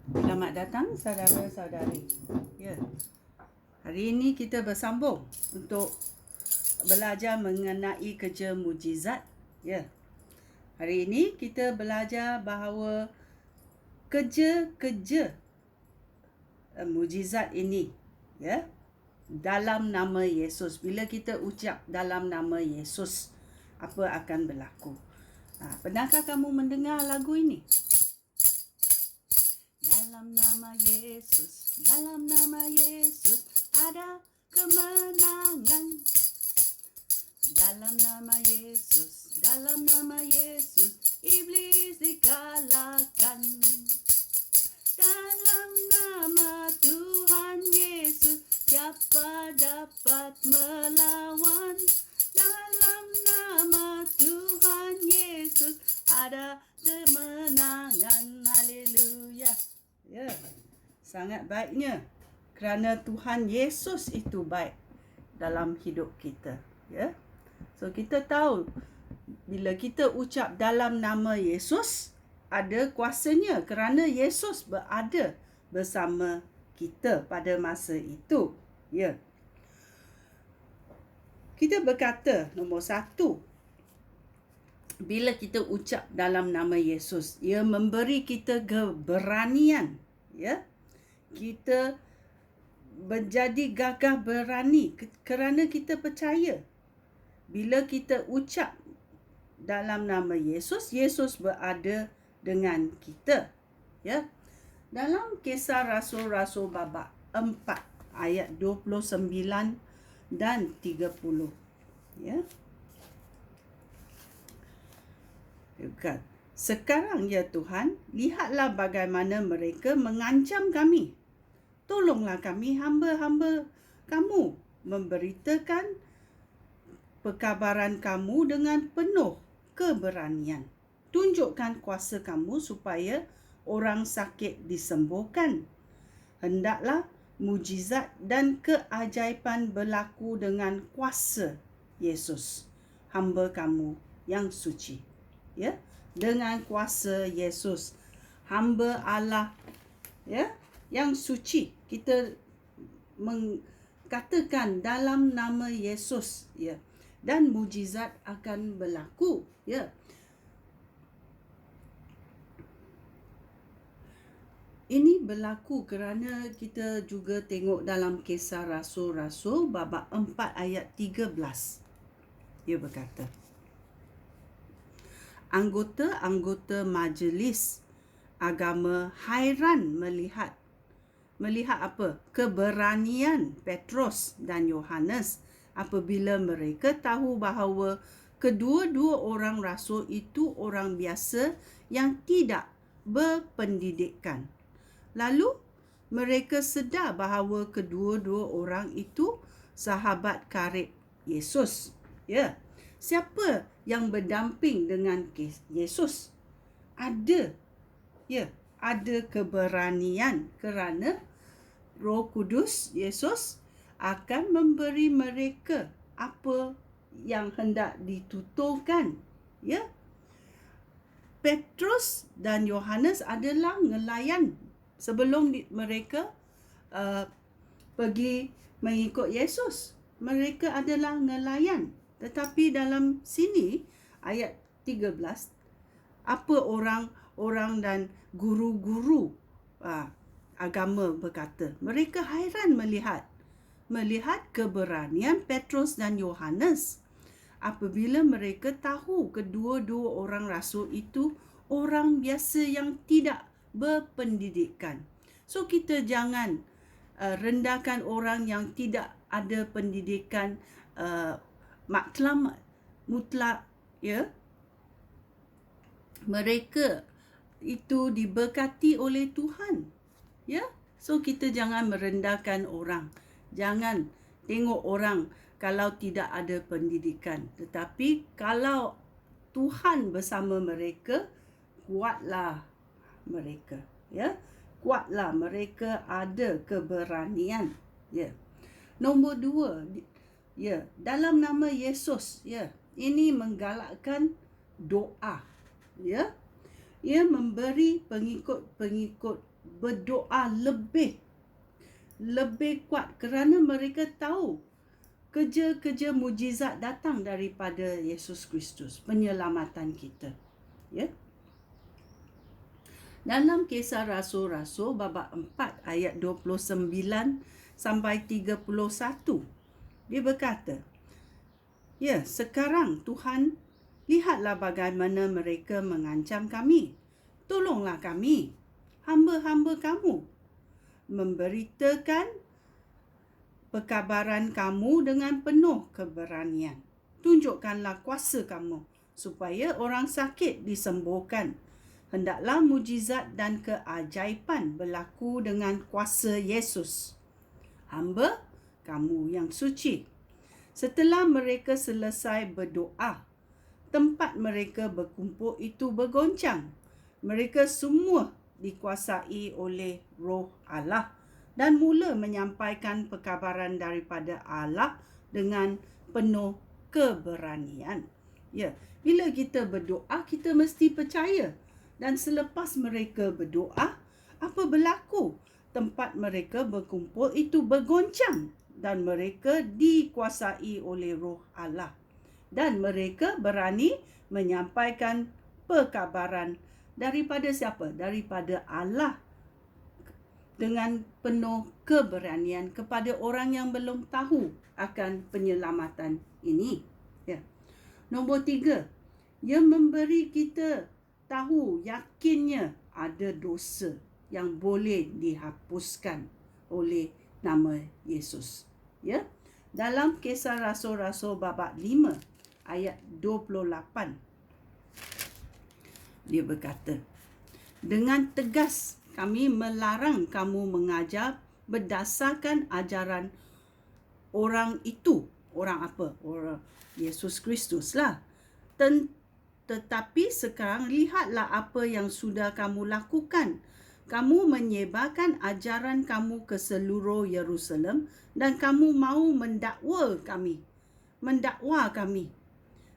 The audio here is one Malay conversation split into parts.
Selamat datang saudara-saudari. Ya. Hari ini kita bersambung untuk belajar mengenai kerja mujizat. Ya. Hari ini kita belajar bahawa kerja-kerja mujizat ini, ya, dalam nama Yesus. Bila kita ucap dalam nama Yesus, apa akan berlaku? Pernahkah kamu mendengar lagu ini? Dalam nama Yesus, dalam nama Yesus ada kemenangan. Dalam nama Yesus, dalam nama Yesus iblis dikalahkan. Dalam nama Tuhan Yesus siapa dapat melawan? Dalam nama Tuhan Yesus ada kemenangan. Haleluya. Ya, sangat baiknya kerana Tuhan Yesus itu baik dalam hidup kita. Ya, so kita tahu bila kita ucap dalam nama Yesus ada kuasanya kerana Yesus berada bersama kita pada masa itu. Ya, kita berkata nombor 1, bila kita ucap dalam nama Yesus, ia memberi kita keberanian, ya. Kita menjadi gagah berani kerana kita percaya. Bila kita ucap dalam nama Yesus, Yesus berada dengan kita, ya. Dalam Kisah Rasul-Rasul bab 4 ayat 29 dan 30, ya. Sekarang ya Tuhan, lihatlah bagaimana mereka mengancam kami. Tolonglah kami hamba-hamba kamu memberitakan perkabaran kamu dengan penuh keberanian. Tunjukkan kuasa kamu supaya orang sakit disembuhkan. Hendaklah mujizat dan keajaiban berlaku dengan kuasa Yesus, hamba kamu yang suci. Ya, dengan kuasa Yesus, hamba Allah, ya, yang suci, kita mengatakan dalam nama Yesus, ya, dan mujizat akan berlaku, ya. Ini berlaku kerana kita juga tengok dalam Kisah Rasul-Rasul bab 4 ayat 13. Dia berkata, anggota-anggota majlis agama hairan melihat apa? Keberanian Petrus dan Yohanes apabila mereka tahu bahawa kedua-dua orang rasul itu orang biasa yang tidak berpendidikan. Lalu mereka sedar bahawa kedua-dua orang itu sahabat karib Yesus. Ya. Siapa yang berdamping dengan Yesus ada keberanian kerana Roh Kudus Yesus akan memberi mereka apa yang hendak dituturkan. Ya. Petrus dan Yohanes adalah nelayan sebelum mereka pergi mengikut Yesus. Mereka adalah nelayan. Tetapi dalam sini ayat 13, apa orang dan guru-guru agama berkata? Mereka hairan melihat keberanian Petrus dan Yohanes apabila mereka tahu kedua-dua orang rasul itu orang biasa yang tidak berpendidikan. So kita jangan rendahkan orang yang tidak ada pendidikan matlamat mutlak, ya. Mereka itu diberkati oleh Tuhan, ya. So kita jangan merendahkan orang. Jangan tengok orang kalau tidak ada pendidikan. Tetapi kalau Tuhan bersama mereka, kuatlah mereka, ya. Kuatlah mereka, ada keberanian, ya. Nombor 2, ya, dalam nama Yesus, ya. Ini menggalakkan doa, ya. Ia memberi pengikut-pengikut berdoa lebih kuat kerana mereka tahu kerja-kerja mujizat datang daripada Yesus Kristus, penyelamatan kita. Ya. Dalam Kisah Rasul-Rasul babak 4 ayat 29 sampai 31, dia berkata, "Ya, sekarang Tuhan, lihatlah bagaimana mereka mengancam kami. Tolonglah kami, hamba-hamba kamu, memberitakan perkabaran kamu dengan penuh keberanian. Tunjukkanlah kuasa kamu, supaya orang sakit disembuhkan. Hendaklah mujizat dan keajaiban berlaku dengan kuasa Yesus, hamba kamu yang suci." Setelah mereka selesai berdoa, tempat mereka berkumpul itu bergoncang. Mereka semua dikuasai oleh Roh Allah dan mula menyampaikan perkabaran daripada Allah dengan penuh keberanian. Ya, bila kita berdoa, kita mesti percaya. Dan selepas mereka berdoa, apa berlaku? Tempat mereka berkumpul itu bergoncang dan mereka dikuasai oleh Roh Allah. Dan mereka berani menyampaikan perkabaran daripada siapa? Daripada Allah, dengan penuh keberanian kepada orang yang belum tahu akan penyelamatan ini. Ya. Nombor 3, ia memberi kita tahu yakinnya ada dosa yang boleh dihapuskan oleh nama Yesus. Ya. Dalam Kisah Rasul-Rasul babak 5 ayat 28, dia berkata, "Dengan tegas kami melarang kamu mengajar berdasarkan ajaran orang itu." Orang apa? Orang Yesus Kristus lah. Tetapi sekarang lihatlah apa yang sudah kamu lakukan. Kamu menyebarkan ajaran kamu ke seluruh Yerusalem dan kamu mahu mendakwa kami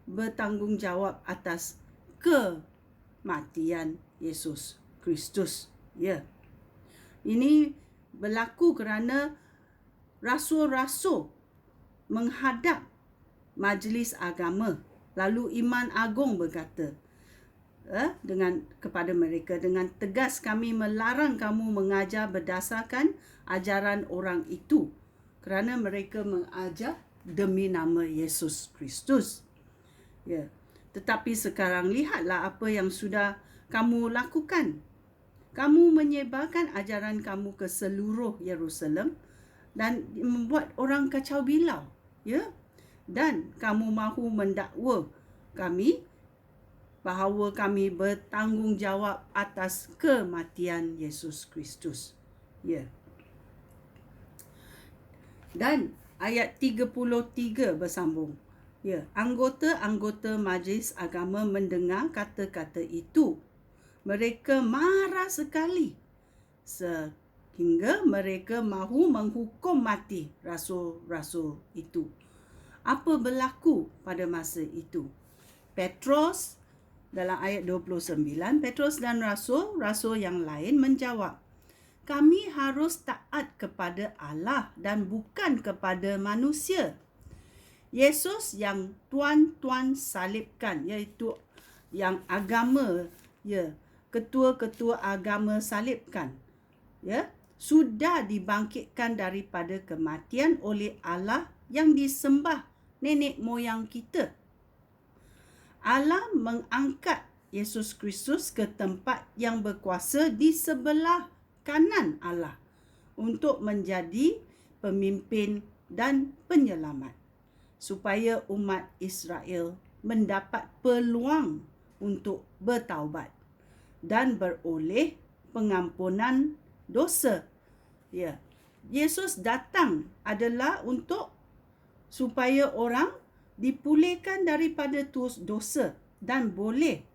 bertanggungjawab atas kematian Yesus Kristus. Ya. Ini berlaku kerana rasul-rasul menghadap majlis agama. Lalu Imam Agung berkata kepada mereka, "Dengan tegas kami melarang kamu mengajar berdasarkan ajaran orang itu, kerana mereka mengajar demi nama Yesus Kristus." Ya. Tetapi sekarang lihatlah apa yang sudah kamu lakukan. Kamu menyebarkan ajaran kamu ke seluruh Yerusalem dan membuat orang kacau bilau. Ya. Dan kamu mahu mendakwa kami bahawa kami bertanggungjawab atas kematian Yesus Kristus. Ya. Dan ayat 33 bersambung. Ya, anggota-anggota majlis agama mendengar kata-kata itu. Mereka marah sekali sehingga mereka mahu menghukum mati rasul-rasul itu. Apa berlaku pada masa itu? Petrus, dalam ayat 29, Petrus dan rasul-rasul yang lain menjawab, "Kami harus taat kepada Allah dan bukan kepada manusia. Yesus yang tuan-tuan salibkan," iaitu yang agama, ya, ketua-ketua agama salibkan, ya, sudah dibangkitkan daripada kematian oleh Allah yang disembah nenek moyang kita. Allah mengangkat Yesus Kristus ke tempat yang berkuasa di sebelah kanan Allah untuk menjadi pemimpin dan penyelamat, supaya umat Israel mendapat peluang untuk bertaubat dan beroleh pengampunan dosa. Ya. Yesus datang adalah untuk supaya orang dipulihkan daripada dosa dan boleh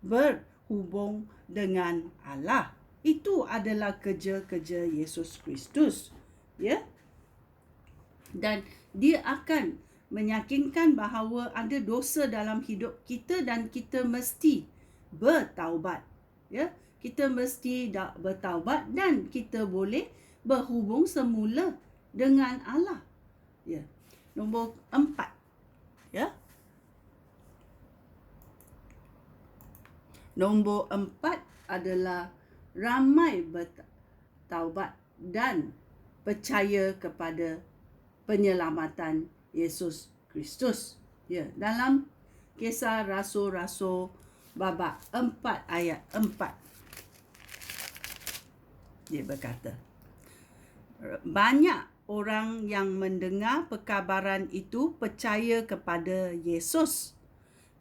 berhubung dengan Allah. Itu adalah kerja-kerja Yesus Kristus. Ya. Dan dia akan meyakinkan bahawa ada dosa dalam hidup kita dan kita mesti bertaubat Ya, kita mesti bertaubat dan kita boleh berhubung semula dengan Allah. Ya. Nombor 4. Ya. Nombor 4 adalah ramai bertaubat dan percaya kepada penyelamatan Yesus Kristus. Ya, dalam Kisah Rasul-Rasul babak 4 ayat 4. Dia berkata, banyak orang yang mendengar perkabaran itu percaya kepada Yesus.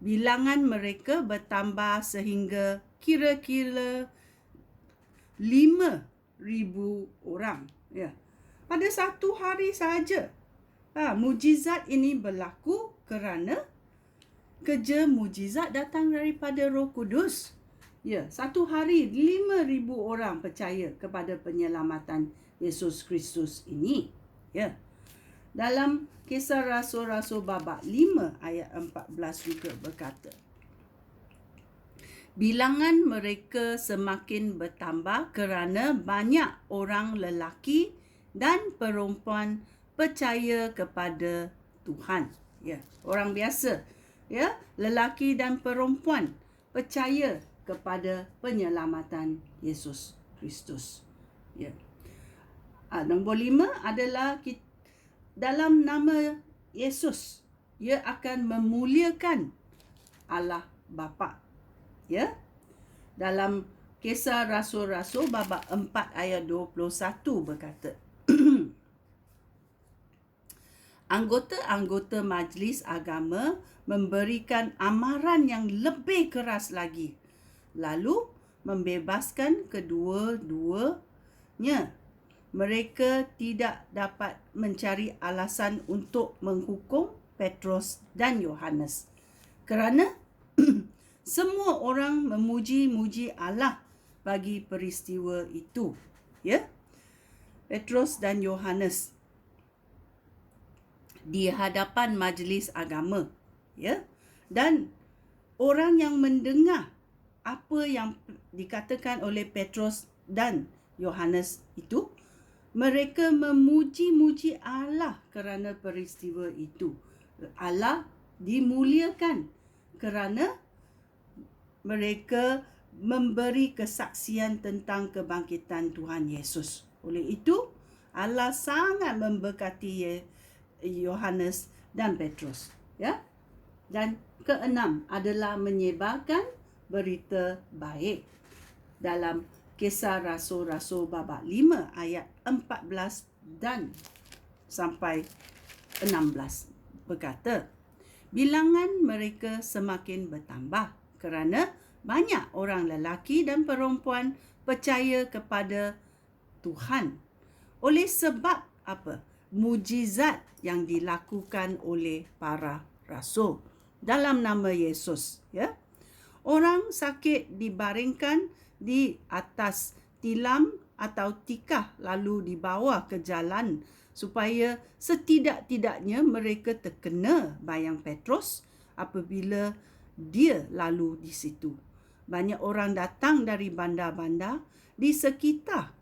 Bilangan mereka bertambah sehingga kira-kira 5,000 orang. Ya. Pada satu hari sahaja. Mujizat ini berlaku kerana kerja mujizat datang daripada Roh Kudus. Ya, satu hari 5,000 orang percaya kepada penyelamatan Yesus Kristus ini. Ya. Dalam Kisah Rasul-Rasul babak 5 ayat 14 juga berkata, bilangan mereka semakin bertambah kerana banyak orang lelaki dan perempuan percaya kepada Tuhan. Ya, orang biasa, ya, lelaki dan perempuan percaya kepada penyelamatan Yesus Kristus. Ya. Nombor 5 adalah dalam nama Yesus, ia akan memuliakan Allah Bapa. Ya. Dalam Kisah Rasul-Rasul babak 4 ayat 21 berkata, anggota-anggota majlis agama memberikan amaran yang lebih keras lagi, lalu membebaskan kedua-duanya. Mereka tidak dapat mencari alasan untuk menghukum Petrus dan Yohanes kerana semua orang memuji-muji Allah bagi peristiwa itu. Ya, Petrus dan Yohanes di hadapan majlis agama. Ya, dan orang yang mendengar apa yang dikatakan oleh Petrus dan Yohanes itu, mereka memuji-muji Allah kerana peristiwa itu. Allah dimuliakan kerana mereka memberi kesaksian tentang kebangkitan Tuhan Yesus. Oleh itu, Allah sangat memberkati Yohanes dan Petrus. Ya. Dan keenam adalah menyebarkan berita baik. Dalam Kisah Rasul-Rasul babak 5 ayat 14 dan sampai 16 berkata, bilangan mereka semakin bertambah kerana banyak orang lelaki dan perempuan percaya kepada Tuhan. Oleh sebab apa? Mujizat yang dilakukan oleh para rasul dalam nama Yesus. Ya. Orang sakit dibaringkan di atas tilam atau tikar lalu dibawa ke jalan supaya setidak-tidaknya mereka terkena bayang Petrus apabila dia lalu di situ. Banyak orang datang dari bandar-bandar di sekitar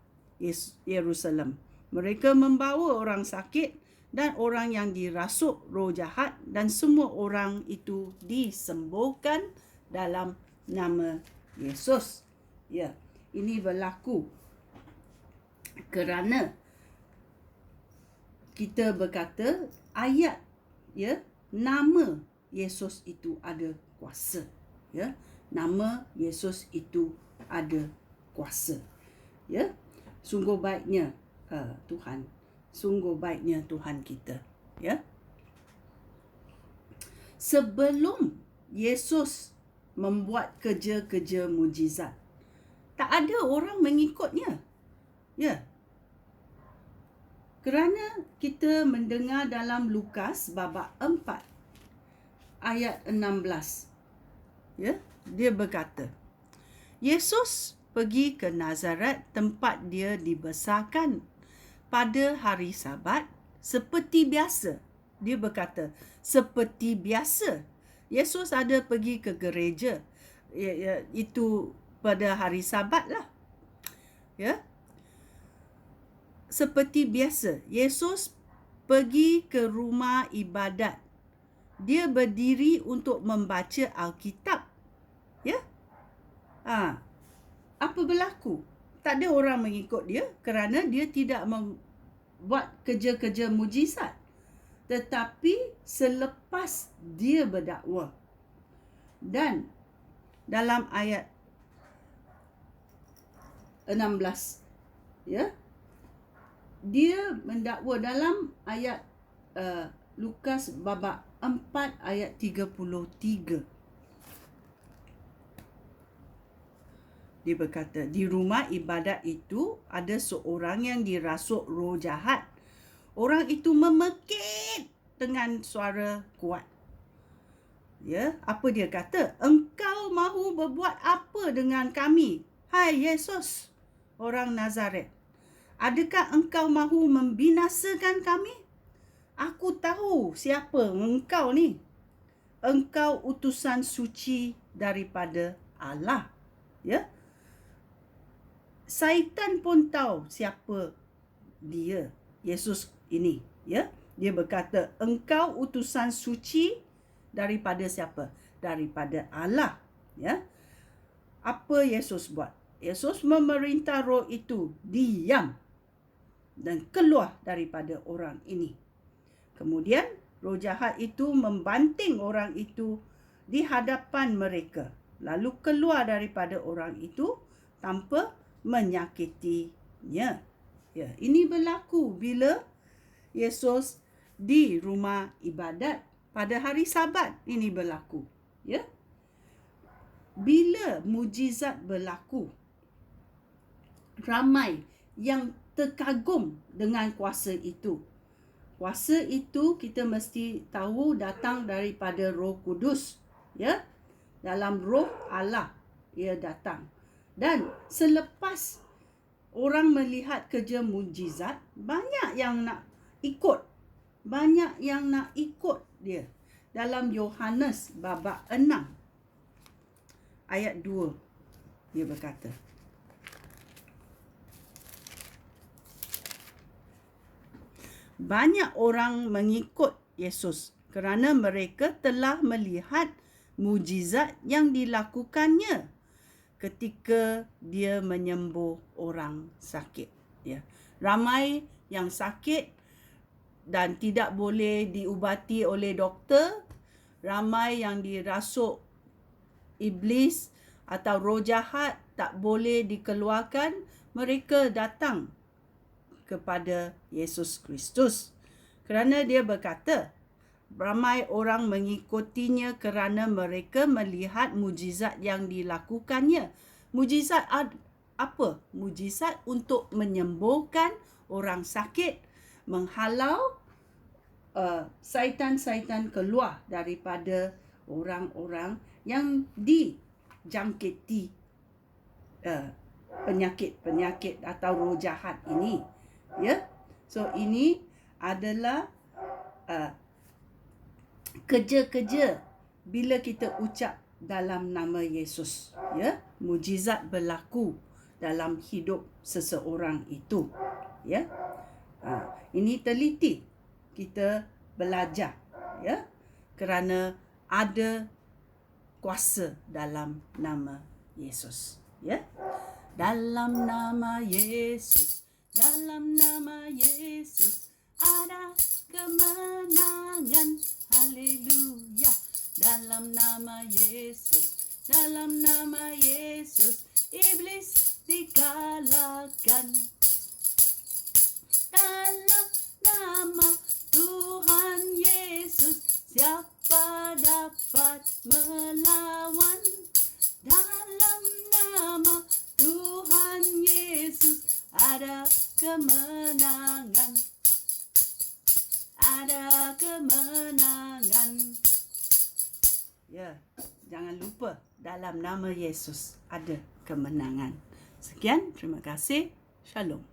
Yerusalem. Mereka membawa orang sakit dan orang yang dirasuk roh jahat, dan semua orang itu disembuhkan dalam nama Yesus. Ya, ini berlaku kerana kita berkata ayat, ya, nama Yesus itu ada kuasa. Ya, nama Yesus itu ada kuasa. Ya, sungguh baiknya Tuhan, sungguh baiknya Tuhan kita. Ya, sebelum Yesus membuat kerja-kerja mujizat, tak ada orang mengikutnya. Ya. Kerana kita mendengar dalam Lukas babak 4 ayat 16. Ya, dia berkata, Yesus pergi ke Nazaret tempat dia dibesarkan. Pada hari Sabat seperti biasa. Dia berkata, seperti biasa. Yesus ada pergi ke gereja. Itu pada hari Sabat lah. Ya. Seperti biasa, Yesus pergi ke rumah ibadat. Dia berdiri untuk membaca Alkitab. Ya. Apa berlaku? Tak ada orang mengikut dia kerana dia tidak membuat kerja-kerja mujizat. Tetapi selepas dia berdakwah, dan dalam ayat 16, ya, dia mendakwa dalam ayat Lukas babak 4 ayat 33. Dia berkata, di rumah ibadat itu ada seorang yang dirasuk roh jahat. Orang itu memekik dengan suara kuat. Ya, apa dia kata? Engkau mahu berbuat apa dengan kami? Hai Yesus, orang Nazaret. Adakah engkau mahu membinasakan kami? Aku tahu siapa engkau ni. Engkau utusan suci daripada Allah. Ya. Syaitan pun tahu siapa dia, Yesus ini. Ya. Dia berkata, engkau utusan suci daripada siapa? Daripada Allah. Ya. Apa Yesus buat? Yesus memerintah roh itu diam dan keluar daripada orang ini. Kemudian roh jahat itu membanting orang itu di hadapan mereka, lalu keluar daripada orang itu tanpa menyakitinya. Ya, ini berlaku bila Yesus di rumah ibadat pada hari Sabat. Ini berlaku. Ya. Bila mujizat berlaku, ramai yang terkagum dengan kuasa itu. Kuasa itu kita mesti tahu datang daripada Roh Kudus. Ya. Dalam Roh Allah ia datang. Dan selepas orang melihat kerja mujizat, banyak yang nak ikut. Banyak yang nak ikut dia. Dalam Yohanes babak 6 ayat 2 dia berkata, banyak orang mengikut Yesus kerana mereka telah melihat mujizat yang dilakukannya ketika dia menyembuh orang sakit. Ya. Ramai yang sakit dan tidak boleh diubati oleh doktor. Ramai yang dirasuk iblis atau roh jahat tak boleh dikeluarkan. Mereka datang kepada Yesus Kristus kerana dia berkata, ramai orang mengikutinya kerana mereka melihat mujizat yang dilakukannya. Mujizat apa? Mujizat untuk menyembuhkan orang sakit, menghalau syaitan-syaitan keluar daripada orang-orang yang dijangkiti penyakit-penyakit atau roh jahat ini. Ya. So ini adalah kerja-kerja bila kita ucap dalam nama Yesus. Ya. Mujizat berlaku dalam hidup seseorang itu. Ya. Ini teliti kita belajar. Ya. Kerana ada kuasa dalam nama Yesus. Ya. Dalam nama Yesus, dalam nama Yesus ada kemenangan. Haleluya. Dalam nama Yesus, dalam nama Yesus iblis dikalahkan. Dalam nama Tuhan Yesus siapa dapat melawan? Dalam nama Tuhan Yesus ada kemenangan. Ada kemenangan. Ya, jangan lupa dalam nama Yesus ada kemenangan. Sekian, terima kasih. Shalom.